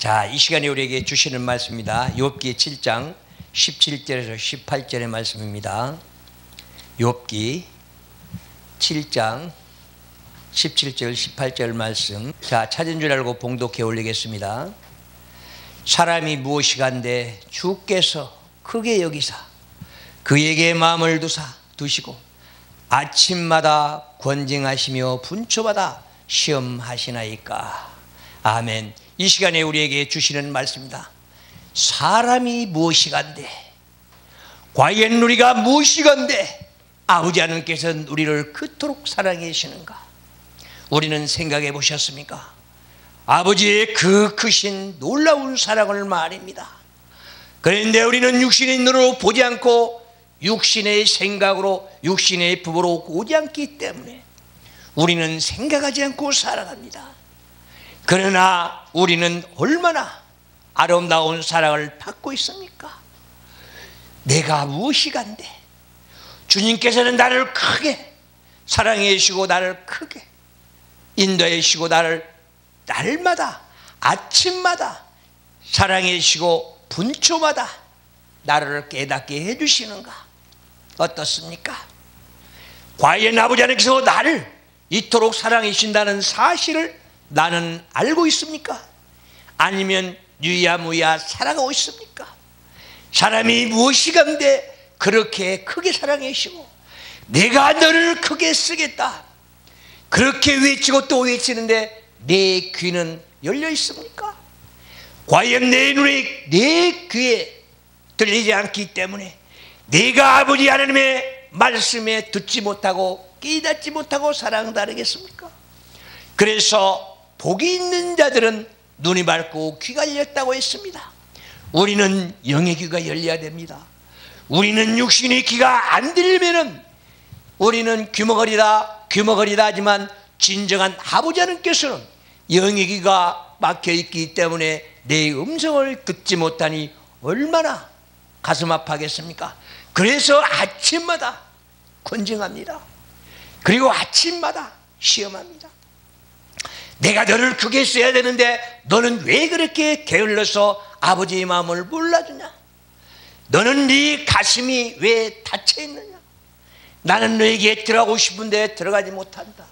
자, 이 시간에 우리에게 주시는 말씀입니다. 욥기 7장 17절에서 18절의 말씀입니다. 욥기 7장 17절 18절 말씀. 자, 찾은 줄 알고 봉독해 올리겠습니다. 사람이 무엇이간데 주께서 크게 여기사 그에게 마음을 두시고 아침마다 권징하시며 분초마다 시험하시나이까. 아멘. 이 시간에 우리에게 주시는 말씀입니다. 사람이 무엇이간데, 과연 우리가 무엇이간데 아버지 하나님께서는 우리를 그토록 사랑해 주시는가? 우리는 생각해 보셨습니까? 아버지의 그 크신 놀라운 사랑을 말입니다. 그런데 우리는 육신의 눈으로 보지 않고 육신의 생각으로 육신의 부모로 오지 않기 때문에 우리는 생각하지 않고 살아갑니다. 그러나 우리는 얼마나 아름다운 사랑을 받고 있습니까? 내가 무엇이간데 주님께서는 나를 크게 사랑해 주시고 나를 크게 인도해 주시고 나를 날마다 아침마다 사랑해 주시고 분초마다 나를 깨닫게 해 주시는가? 어떻습니까? 과연 아버지 하나님께서 나를 이토록 사랑해 주신다는 사실을 나는 알고 있습니까? 아니면 유야무야 살아가고 있습니까? 사람이 무엇이간데 그렇게 크게 사랑해 주시고 내가 너를 크게 쓰겠다 그렇게 외치고 또 외치는데 내 귀는 열려 있습니까? 과연 내 눈에 내 귀에 들리지 않기 때문에 내가 아버지 하나님의 말씀에 듣지 못하고 깨닫지 못하고 살아가겠습니까? 그래서 복이 있는 자들은 눈이 밝고 귀가 열렸다고 했습니다. 우리는 영의 귀가 열려야 됩니다. 우리는 육신의 귀가 안 들리면은 우리는 귀머거리다 하지만 진정한 아버지 하나님께서는 영의 귀가 막혀 있기 때문에 내 음성을 듣지 못하니 얼마나 가슴 아파하겠습니까? 그래서 아침마다 권징합니다. 그리고 아침마다 시험합니다. 내가 너를 크게 써야 되는데 너는 왜 그렇게 게을러서 아버지의 마음을 몰라주냐? 너는 네 가슴이 왜 닫혀있느냐? 나는 너에게 들어가고 싶은데 들어가지 못한다.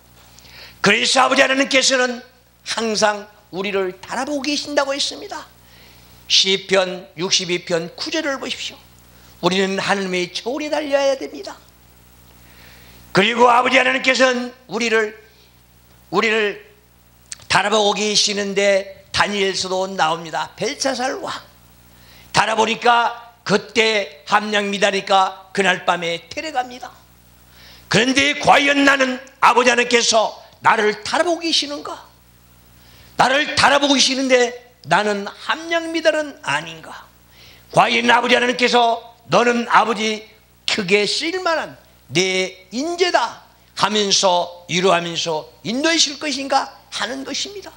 그래서 아버지 하나님께서는 항상 우리를 달아보고 계신다고 했습니다. 시편 62편 9절을 보십시오. 우리는 하나님의 저울에 달려야 됩니다. 그리고 아버지 하나님께서는 우리를 달아보고 계시는데 다니엘서도 나옵니다. 벨사살 왕 달아보니까 그때 함량미다니까 그날 밤에 데려갑니다. 그런데 과연 나는 아버지 하나님께서 나를 달아보고 계시는가? 나를 달아보고 계시는데 나는 함량미달은 아닌가? 과연 아버지 하나님께서 너는 아버지 크게 쓰일만한 내 인재다 하면서 위로하면서 인도해 주실 것인가 하는 것입니다.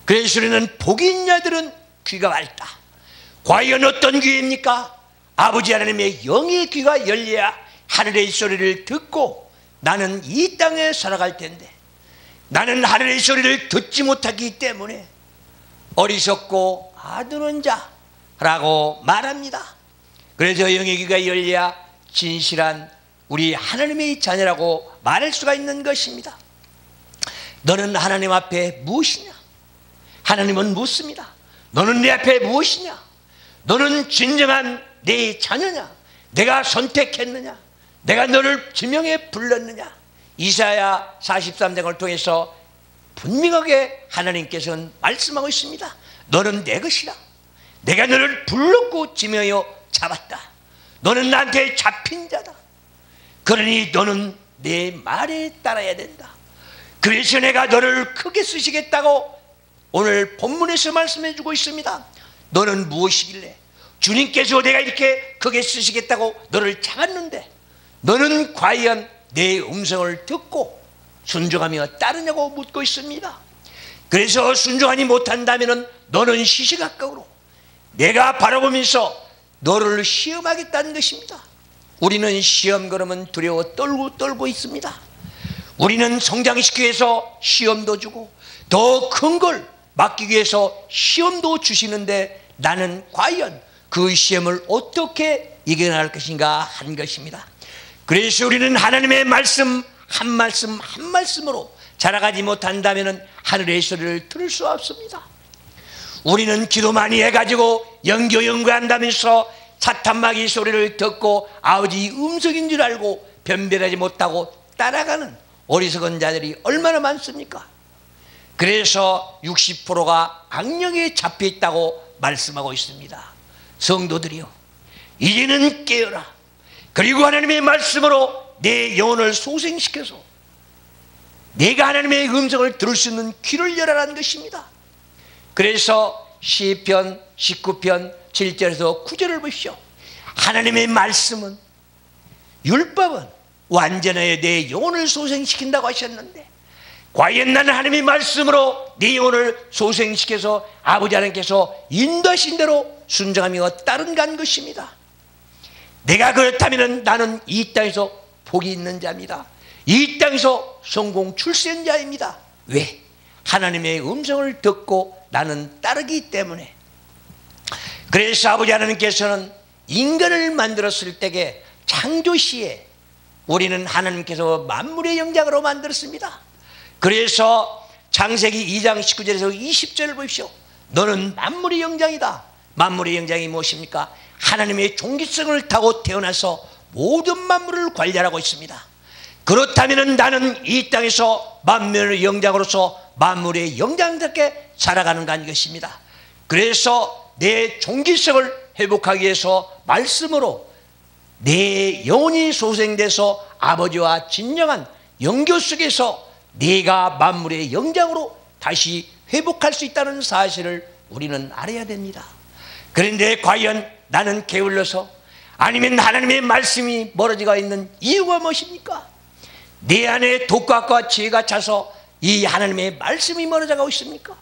그래서 우리는 복이 있는 자들은 귀가 밝다. 과연 어떤 귀입니까? 아버지 하나님의 영의 귀가 열려야 하늘의 소리를 듣고 나는 이 땅에 살아갈 텐데 나는 하늘의 소리를 듣지 못하기 때문에 어리석고 아둔한 자라고 말합니다. 그래서 영의 귀가 열려야 진실한 우리 하나님의 자녀라고 말할 수가 있는 것입니다. 너는 하나님 앞에 무엇이냐? 하나님은 묻습니다. 너는 내 앞에 무엇이냐? 너는 진정한 내 자녀냐? 내가 선택했느냐? 내가 너를 지명해 불렀느냐? 이사야 43장을 통해서 분명하게 하나님께서는 말씀하고 있습니다. 너는 내 것이라. 내가 너를 불렀고 지명하여 잡았다. 너는 나한테 잡힌 자다. 그러니 너는 내 말에 따라야 된다. 그래서 내가 너를 크게 쓰시겠다고 오늘 본문에서 말씀해 주고 있습니다. 너는 무엇이길래 주님께서 내가 이렇게 크게 쓰시겠다고 너를 잡았는데 너는 과연 내 음성을 듣고 순종하며 따르냐고 묻고 있습니다. 그래서 순종하지 못한다면 너는 시시각각으로 내가 바라보면서 너를 시험하겠다는 것입니다. 우리는 시험 걸으면 두려워 떨고 있습니다. 우리는 성장시키기 위해서 시험도 주고 더 큰 걸 맡기기 위해서 시험도 주시는데 나는 과연 그 시험을 어떻게 이겨낼 것인가 한 것입니다. 그래서 우리는 하나님의 말씀 한 말씀 한 말씀으로 자라가지 못한다면 하늘의 소리를 들을 수 없습니다. 우리는 기도 많이 해가지고 연구한다면서 사탄마귀 소리를 듣고 아버지 음성인 줄 알고 변별하지 못하고 따라가는 어리석은 자들이 얼마나 많습니까? 그래서 60%가 악령에 잡혀있다고 말씀하고 있습니다. 성도들이여, 이제는 깨어라. 그리고 하나님의 말씀으로 내 영혼을 소생시켜서 내가 하나님의 음성을 들을 수 있는 귀를 열어라는 것입니다. 그래서 시편 19편 7절에서 9절을 보십시오. 하나님의 말씀은, 율법은 완전하여 내 영혼을 소생시킨다고 하셨는데, 과연 나는 하나님의 말씀으로 내 영혼을 소생시켜서 아버지 하나님께서 인도하신 대로 순종하며 따른다는 것입니다. 내가 그렇다면 나는 이 땅에서 복이 있는 자입니다. 이 땅에서 성공 출세자입니다. 왜? 하나님의 음성을 듣고 나는 따르기 때문에. 그래서 아버지 하나님께서는 인간을 만들었을 때에 창조시에 우리는 하나님께서 만물의 영장으로 만들었습니다. 그래서 창세기 2장 19절에서 20절을 보십시오. 너는 만물의 영장이다. 만물의 영장이 무엇입니까? 하나님의 종기성을 타고 태어나서 모든 만물을 관리하고 있습니다. 그렇다면 나는 이 땅에서 만물의 영장으로서 만물의 영장답게 살아가는 것입니다. 그래서 내 종기성을 회복하기 위해서 말씀으로 내 영혼이 소생돼서 아버지와 진정한 영교 속에서 내가 만물의 영장으로 다시 회복할 수 있다는 사실을 우리는 알아야 됩니다. 그런데 과연 나는 게을러서, 아니면 하나님의 말씀이 멀어지고 있는 이유가 무엇입니까? 내 안에 독각과 지혜가 차서 이 하나님의 말씀이 멀어져가고 있습니까?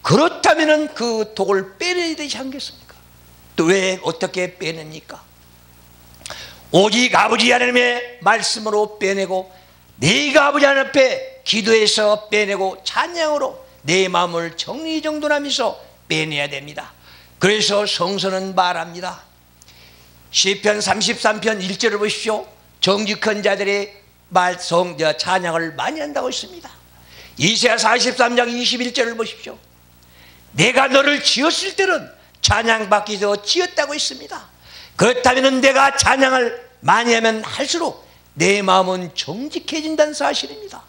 그렇다면 그 독을 빼내야 되지 않겠습니까? 또 왜 어떻게 빼냅니까? 오직 아버지 하나님의 말씀으로 빼내고, 내가 아버지 하나님 앞에 기도해서 빼내고 찬양으로 내 마음을 정리정돈하면서 빼내야 됩니다. 그래서 성서는 말합니다. 시편 33편 1절을 보십시오. 정직한 자들의 찬양을 많이 한다고 했습니다. 이사야 43장 21절을 보십시오. 내가 너를 지었을 때는 찬양받기 위해서 지었다고 했습니다. 그렇다면 내가 찬양을 많이 하면 할수록 내 마음은 정직해진다는 사실입니다.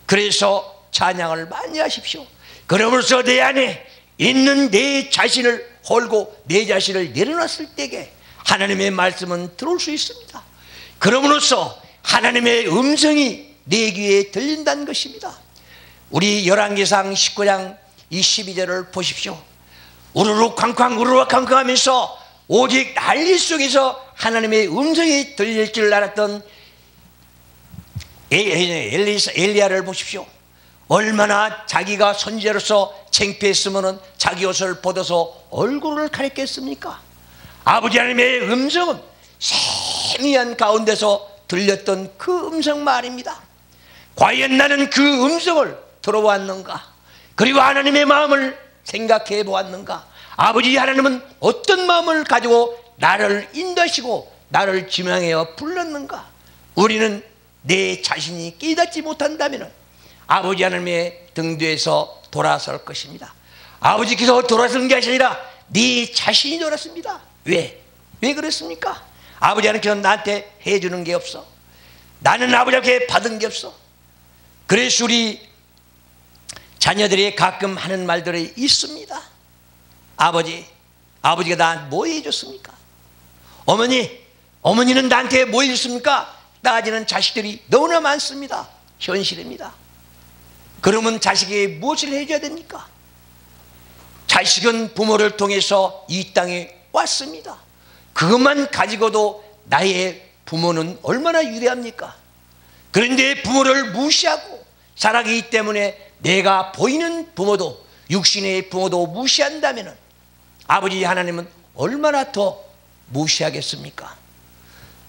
그래서 찬양을 많이 하십시오. 그러면서 내 안에 있는 내 자신을 홀고 내 자신을 내려놨을 때에 하나님의 말씀은 들어올 수 있습니다. 그러므로써 하나님의 음성이 내 귀에 들린다는 것입니다. 우리 열왕기상 19장 22절을 보십시오. 우르르 쾅쾅 우르르 쾅쾅 하면서 오직 난리 속에서 하나님의 음성이 들릴 줄 알았던 엘리야를 보십시오. 얼마나 자기가 선지자로서 창피했으면 자기 옷을 벗어서 얼굴을 가렸겠습니까? 아버지 하나님의 음성은 세미한 가운데서 들렸던 그 음성 말입니다. 과연 나는 그 음성을 들어보았는가? 그리고 하나님의 마음을 생각해 보았는가? 아버지 하나님은 어떤 마음을 가지고 나를 인도하시고 나를 지명하여 불렀는가? 우리는 내 자신이 깨닫지 못한다면 아버지 하나님의 등뒤에서 돌아설 것입니다. 아버지께서 돌아서는 게 아니라 네 자신이 돌았습니다. 왜 그랬습니까? 아버지 하나님께서 나한테 해주는 게 없어. 나는 아버지께 받은 게 없어. 그래서 우리 자녀들이 가끔 하는 말들이 있습니다. 아버지가 나한테 뭐 해줬습니까? 어머니는 나한테 뭐 해줬습니까? 따지는 자식들이 너무나 많습니다. 현실입니다. 그러면 자식이 무엇을 해줘야 됩니까? 자식은 부모를 통해서 이 땅에 왔습니다. 그것만 가지고도 나의 부모는 얼마나 위대합니까? 그런데 부모를 무시하고 살아가기 때문에 내가 보이는 부모도, 육신의 부모도 무시한다면 아버지 하나님은 얼마나 더 무시하겠습니까?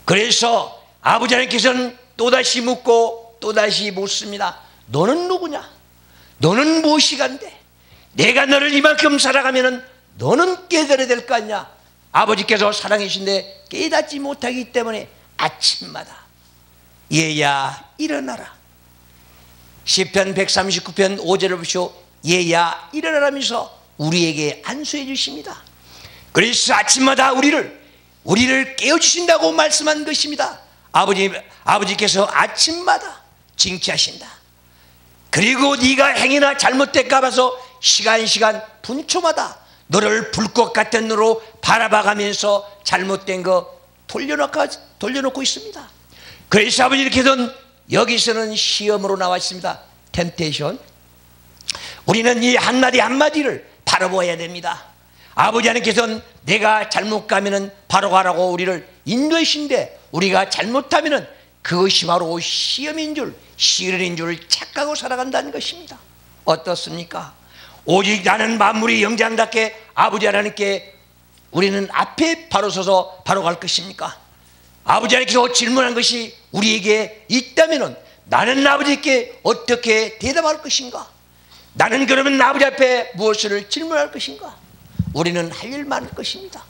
그래서 아버지 하나님께서는 또다시 묻고 또다시 묻습니다. 너는 누구냐? 너는 무엇이 간데? 내가 너를 이만큼 사랑하면 너는 깨달아야 될 거 아니냐. 아버지께서 사랑이신데 깨닫지 못하기 때문에 아침마다 얘야 일어나라. 시편 139편 5절을 보시오. 얘야 일어나라면서 우리에게 안수해 주십니다. 그래서 아침마다 우리를 깨워주신다고 말씀한 것입니다. 아버지께서 아침마다 징치하신다. 그리고 네가 행위나 잘못될까 봐서 시간 분초마다 너를 불꽃 같은 눈으로 바라봐가면서 잘못된 거 돌려놓고 있습니다. 그래서 아버지께서는 여기서는 시험으로 나와 있습니다. 템테이션. 우리는 이 한마디를 바라보아야 됩니다. 아버지 하나님께서는 내가 잘못 가면은 바로 가라고 우리를 인도하신데, 우리가 잘못하면은 그것이 바로 시험인 줄, 시련인 줄 착각하고 살아간다는 것입니다. 어떻습니까? 오직 나는 만물이 영장답게 아버지 하나님께 우리는 앞에 바로 서서 바로 갈 것입니까? 아버지 하나님께서 질문한 것이 우리에게 있다면은 나는 아버지께 어떻게 대답할 것인가? 나는 그러면 아버지 앞에 무엇을 질문할 것인가? 우리는 할 일 많을 것입니다.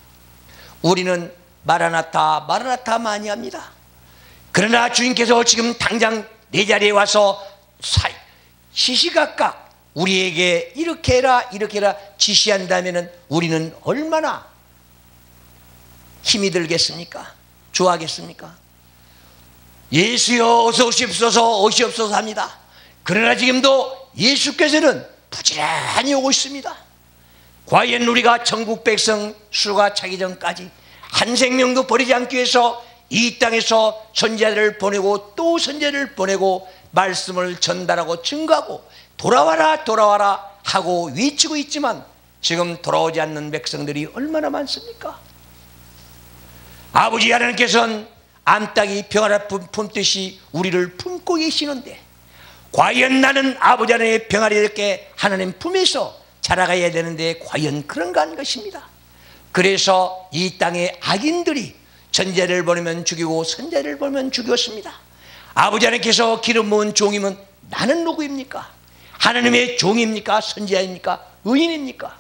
우리는 마라나타 많이 합니다. 그러나 주님께서 지금 당장 내 자리에 와서 시시각각 우리에게 이렇게 해라 지시한다면 우리는 얼마나 힘이 들겠습니까? 좋아하겠습니까? 예수여 어서 오시옵소서 합니다. 그러나 지금도 예수께서는 부지런히 오고 있습니다. 과연 우리가 천국 백성 수가 차기 전까지 한 생명도 버리지 않기 위해서 이 땅에서 선지자를 보내고 또 선지자를 보내고 말씀을 전달하고 증거하고 돌아와라 하고 외치고 있지만 지금 돌아오지 않는 백성들이 얼마나 많습니까? 아버지 하나님께서는 암탉이 병아리 품듯이 우리를 품고 계시는데, 과연 나는 아버지 하나님의 병아리답게 하나님 품에서 자라가야 되는데 과연 그런가 하는 것입니다. 그래서 이 땅의 악인들이 선지자를 보내면 죽이고 선지자를 보내면 죽였습니다. 아버지 하나님께서 기름 부은 종이면 나는 누구입니까? 하나님의 종입니까? 선지자입니까? 의인입니까?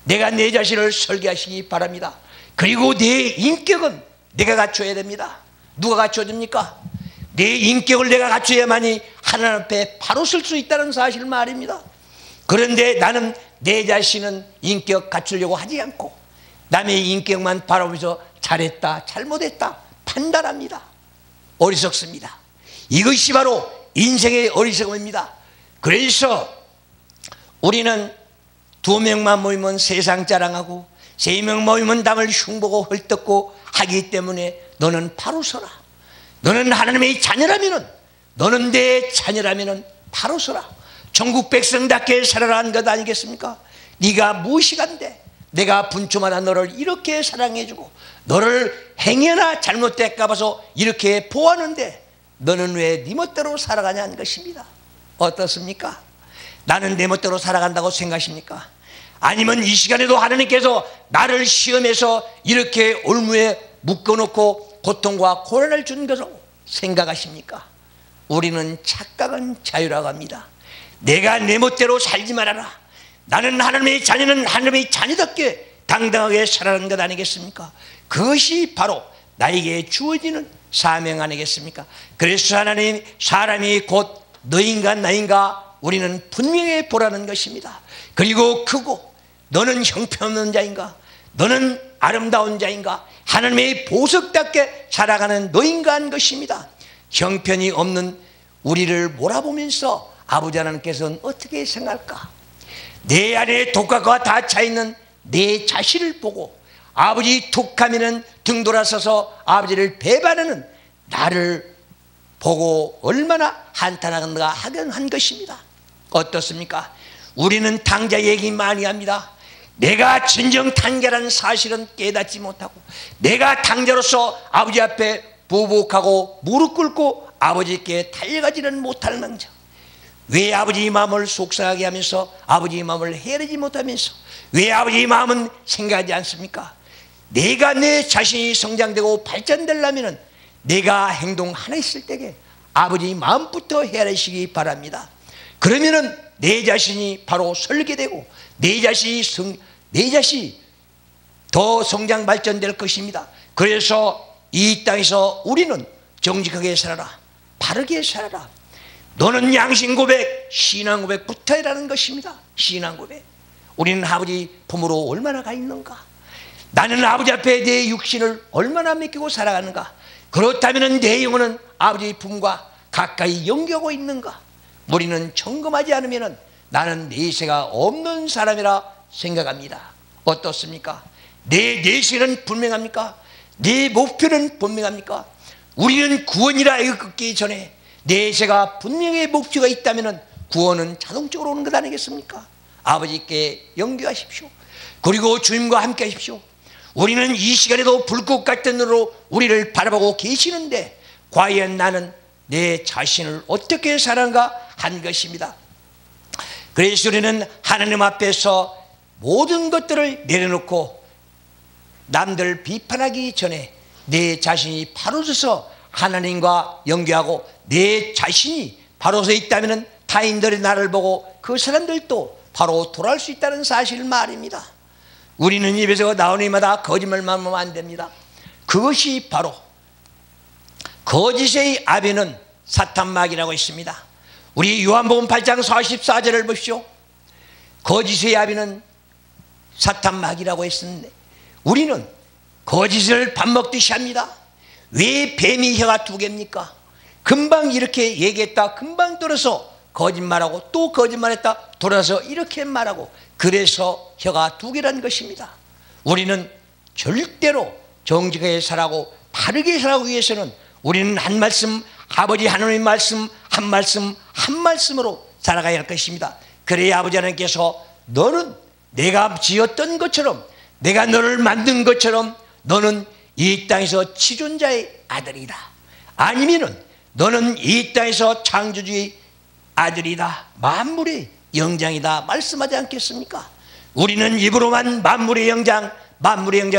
내가 내 자신을 설계하시기 바랍니다. 그리고 내 인격은 내가 갖춰야 됩니다. 누가 갖춰줍니까? 내 인격을 내가 갖춰야만이 하나님 앞에 바로 설 수 있다는 사실 말입니다. 그런데 나는 내 자신은 인격 갖추려고 하지 않고 남의 인격만 바라보면서 잘했다 잘못했다 판단합니다. 어리석습니다. 이것이 바로 인생의 어리석음입니다. 그래서 우리는 2명만 모이면 세상 자랑하고 3명 모이면 남을 흉보고 헐뜯고 하기 때문에 너는 바로 서라. 너는 하나님의 자녀라면은, 너는 내 자녀라면은 바로 서라. 천국 백성답게 살아라는 것 아니겠습니까? 네가 무엇이 간데 내가 분초마다 너를 이렇게 사랑해주고 너를 행여나 잘못될까 봐서 이렇게 보호하는데 너는 왜 네 멋대로 살아가냐는 것입니다. 어떻습니까? 나는 내 멋대로 살아간다고 생각하십니까? 아니면 이 시간에도 하나님께서 나를 시험해서 이렇게 올무에 묶어놓고 고통과 고난을 준 것으로 생각하십니까? 우리는 착각은 자유라고 합니다. 내가 내 멋대로 살지 말아라. 나는 하나님의 자녀는 하나님의 자녀답게 당당하게 살아가는 것 아니겠습니까? 그것이 바로 나에게 주어지는 사명 아니겠습니까? 그래서 하나님, 사람이 곧 너인가 나인가 우리는 분명히 보라는 것입니다. 그리고 크고 너는 형편없는 자인가, 너는 아름다운 자인가, 하나님의 보석답게 살아가는 너인가 한 것입니다. 형편이 없는 우리를 몰아보면서 아버지 하나님께서는 어떻게 생각할까? 내 안에 독각과 다 차있는 내 자신을 보고 아버지 툭하면은 등 돌아서서 아버지를 배반하는 나를 보고 얼마나 한탄하는가 한 것입니다. 어떻습니까? 우리는 당자 얘기 많이 합니다. 내가 진정 당자라는 사실은 깨닫지 못하고 내가 당자로서 아버지 앞에 보복하고 무릎 꿇고 아버지께 달려가지는 못할 망정, 왜 아버지 마음을 속상하게 하면서 아버지 마음을 헤아리지 못하면서 왜 아버지 마음은 생각하지 않습니까? 내가 내 자신이 성장되고 발전되려면 내가 행동 하나 있을 때에 아버지 마음부터 헤아리시기 바랍니다. 그러면은 내 자신이 바로 설계되고 내 자신이 더 성장 발전될 것입니다. 그래서 이 땅에서 우리는 정직하게 살아라, 바르게 살아라. 너는 양심 고백, 신앙 고백부터 해라는 것입니다. 신앙 고백. 우리는 아버지 품으로 얼마나 가 있는가? 나는 아버지 앞에 내 육신을 얼마나 맡기고 살아가는가? 그렇다면 내 영혼은 아버지 품과 가까이 연결하고 있는가? 우리는 점검하지 않으면 나는 내세가 없는 사람이라 생각합니다. 어떻습니까? 내 내세는 분명합니까? 내 목표는 분명합니까? 우리는 구원이라 이끌기 전에 내세가 분명히 목표가 있다면 구원은 자동적으로 오는 것 아니겠습니까? 아버지께 연결하십시오. 그리고 주님과 함께 하십시오. 우리는 이 시간에도 불꽃 같은 눈으로 우리를 바라보고 계시는데 과연 나는 내 자신을 어떻게 사는가 한 것입니다. 그래서 우리는 하나님 앞에서 모든 것들을 내려놓고 남들 비판하기 전에 내 자신이 바로 서서 하나님과 연결하고 내 자신이 바로 서 있다면 타인들이 나를 보고 그 사람들도 바로 돌아올 수 있다는 사실 말입니다. 우리는 입에서 나오는 이마다 거짓말만 하면 안 됩니다. 그것이 바로 거짓의 아비는 사탄마귀라고 있습니다. 우리 요한복음 8장 44절을 보십시오. 거짓의 아비는 사탄마귀라고 했었는데 우리는 거짓을 밥 먹듯이 합니다. 왜 뱀이 혀가 두 개입니까? 금방 이렇게 얘기했다 금방 돌아서 거짓말하고 또 거짓말했다 돌아서 이렇게 말하고 그래서 혀가 두 개라는 것입니다. 우리는 절대로 정직하게 살아가고 바르게 살아가기 위해서는 우리는 한 말씀 아버지 하나님의 말씀 한 말씀으로 살아가야 할 것입니다. 그래야 아버지 하나님께서 너는 내가 지었던 것처럼 내가 너를 만든 것처럼 너는 이 땅에서 치존자의 아들이다. 아니면은 너는 이 땅에서 창조주의 아들이다. 만물의 영장이다. 말씀하지 않겠습니까? 우리는 입으로만 만물의 영장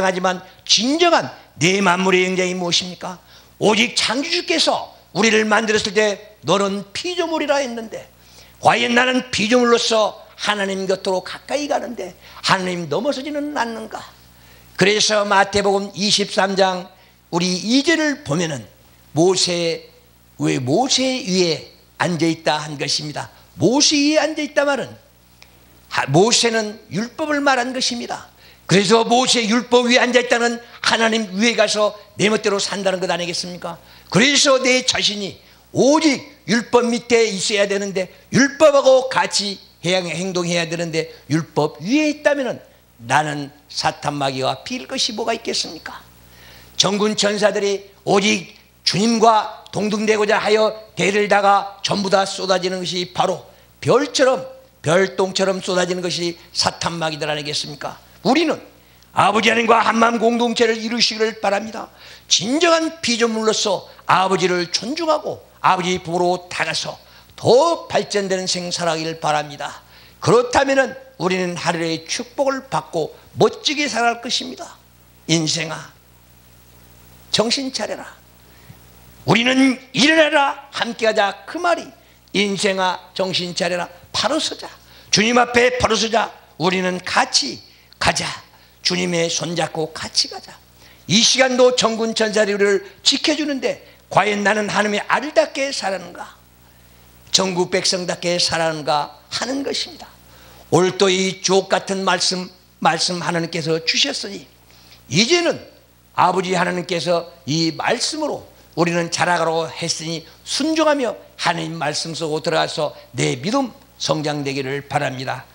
하지만 진정한 내 만물의 영장이 무엇입니까? 오직 창조주께서 우리를 만들었을 때 너는 피조물이라 했는데 과연 나는 피조물로서 하나님 곁으로 가까이 가는데 하나님 넘어서지는 않는가? 그래서 마태복음 23장 우리 2절을 보면은 모세 위에 앉아있다 한 것입니다. 모세 위에 앉아있다 말은 모세는 율법을 말한 것입니다. 그래서 모세 율법 위에 앉아있다는 하나님 위에 가서 내 멋대로 산다는 것 아니겠습니까? 그래서 내 자신이 오직 율법 밑에 있어야 되는데 율법하고 같이 행동해야 되는데 율법 위에 있다면 나는 사탄마귀와 빌 것이 뭐가 있겠습니까? 정군 천사들이 오직 주님과 동등되고자 하여 대를 다가 전부 다 쏟아지는 것이 바로 별똥처럼 쏟아지는 것이 사탄마귀들 아니겠습니까? 우리는 아버지 하나님과 한마음 공동체를 이루시기를 바랍니다. 진정한 피조물로서 아버지를 존중하고 아버지 보러 다가서 더 발전되는 생살하기를 바랍니다. 그렇다면 우리는 하루의 축복을 받고 멋지게 살아갈 것입니다. 인생아 정신 차려라. 우리는 일어나라 함께하자 그 말이 인생아 정신 차려라. 바로 서자. 주님 앞에 바로 서자. 우리는 같이 가자. 주님의 손잡고 같이 가자. 이 시간도 정군 천사들이 우리를 지켜주는데 과연 나는 하나님의 아들답게 살았는가? 전국 백성답게 살았는가 하는 것입니다. 오늘 또 이 주옥 같은 말씀 하나님께서 주셨으니 이제는 아버지 하나님께서 이 말씀으로 우리는 자라가라고 했으니 순종하며 하나님 말씀 속으로 들어가서 내 믿음 성장되기를 바랍니다.